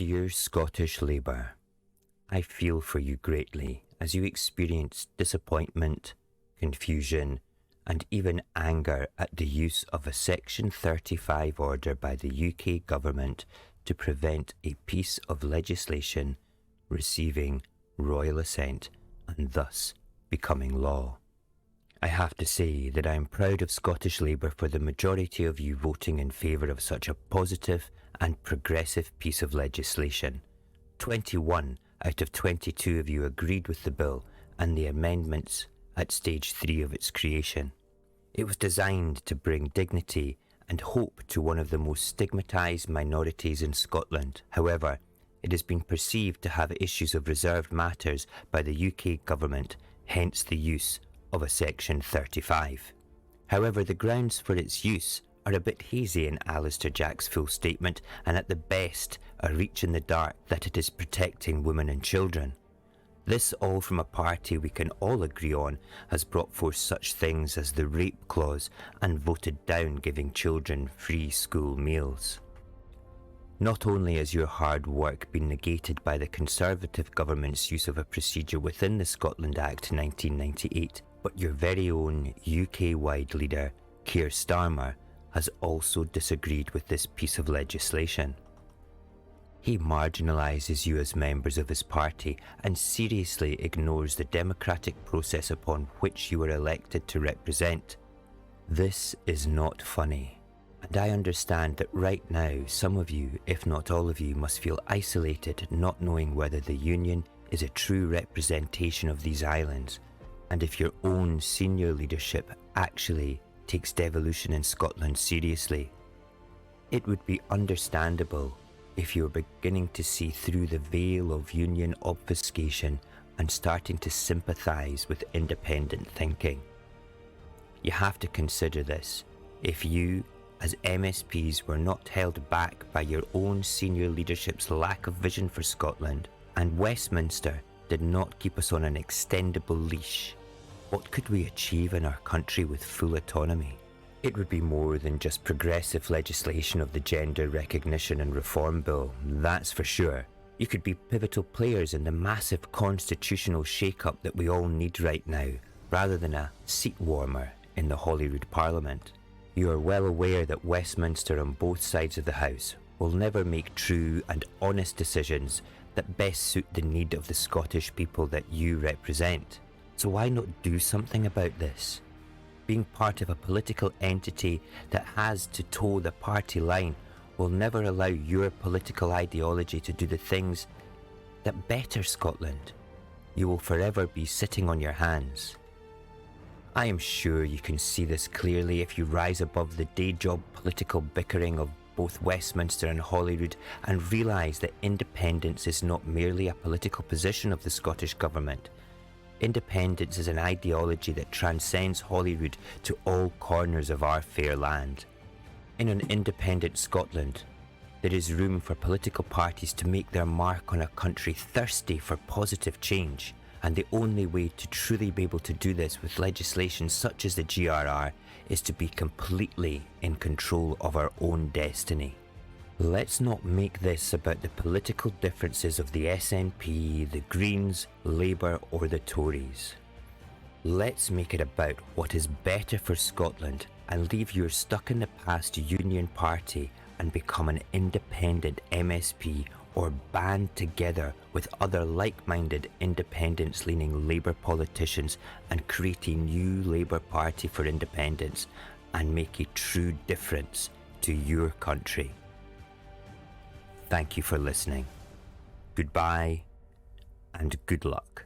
Dear Scottish Labour, I feel for you greatly as you experience disappointment, confusion, and even anger at the use of a Section 35 order by the UK government to prevent a piece of legislation receiving royal assent and thus becoming law. I have to say that I am proud of Scottish Labour for the majority of you voting in favour of such a positive and progressive piece of legislation. 21 out of 22 of you agreed with the bill and the amendments at stage 3 of its creation. It was designed to bring dignity and hope to one of the most stigmatised minorities in Scotland. However, it has been perceived to have issues of reserved matters by the UK government, hence the use of a Section 35. However, the grounds for its use are a bit hazy in Alister Jacks' full statement, and at the best a reach in the dark that it is protecting women and children. This all from a party we can all agree on has brought forth such things as the rape clause and voted down giving children free school meals. Not only has your hard work been negated by the Conservative government's use of a procedure within the Scotland Act 1998, but your very own UK-wide leader, Keir Starmer, has also disagreed with this piece of legislation. He marginalises you as members of his party and seriously ignores the democratic process upon which you were elected to represent. This is not funny, and I understand that right now some of you, if not all of you, must feel isolated, not knowing whether the Union is a true representation of these islands, and if your own senior leadership actually takes devolution in Scotland seriously. It would be understandable if you were beginning to see through the veil of union obfuscation and starting to sympathise with independent thinking. You have to consider this. If you, as MSPs, were not held back by your own senior leadership's lack of vision for Scotland, and Westminster did not keep us on an extendable leash, what could we achieve in our country with full autonomy? It would be more than just progressive legislation of the Gender Recognition and Reform Bill, that's for sure. You could be pivotal players in the massive constitutional shake-up that we all need right now, rather than a seat warmer in the Holyrood Parliament. You are well aware that Westminster on both sides of the House will never make true and honest decisions that best suit the need of the Scottish people that you represent. So why not do something about this? Being part of a political entity that has to toe the party line will never allow your political ideology to do the things that better Scotland. You will forever be sitting on your hands. I am sure you can see this clearly if you rise above the day-job political bickering of both Westminster and Holyrood and realise that independence is not merely a political position of the Scottish Government. Independence is an ideology that transcends Holyrood to all corners of our fair land. In an independent Scotland, there is room for political parties to make their mark on a country thirsty for positive change, and the only way to truly be able to do this with legislation such as the GRR is to be completely in control of our own destiny. Let's not make this about the political differences of the SNP, the Greens, Labour or the Tories. Let's make it about what is better for Scotland and leave your stuck-in-the-past Union Party and become an independent MSP or band together with other like-minded independence-leaning Labour politicians and create a new Labour Party for independence and make a true difference to your country. Thank you for listening. Goodbye and good luck.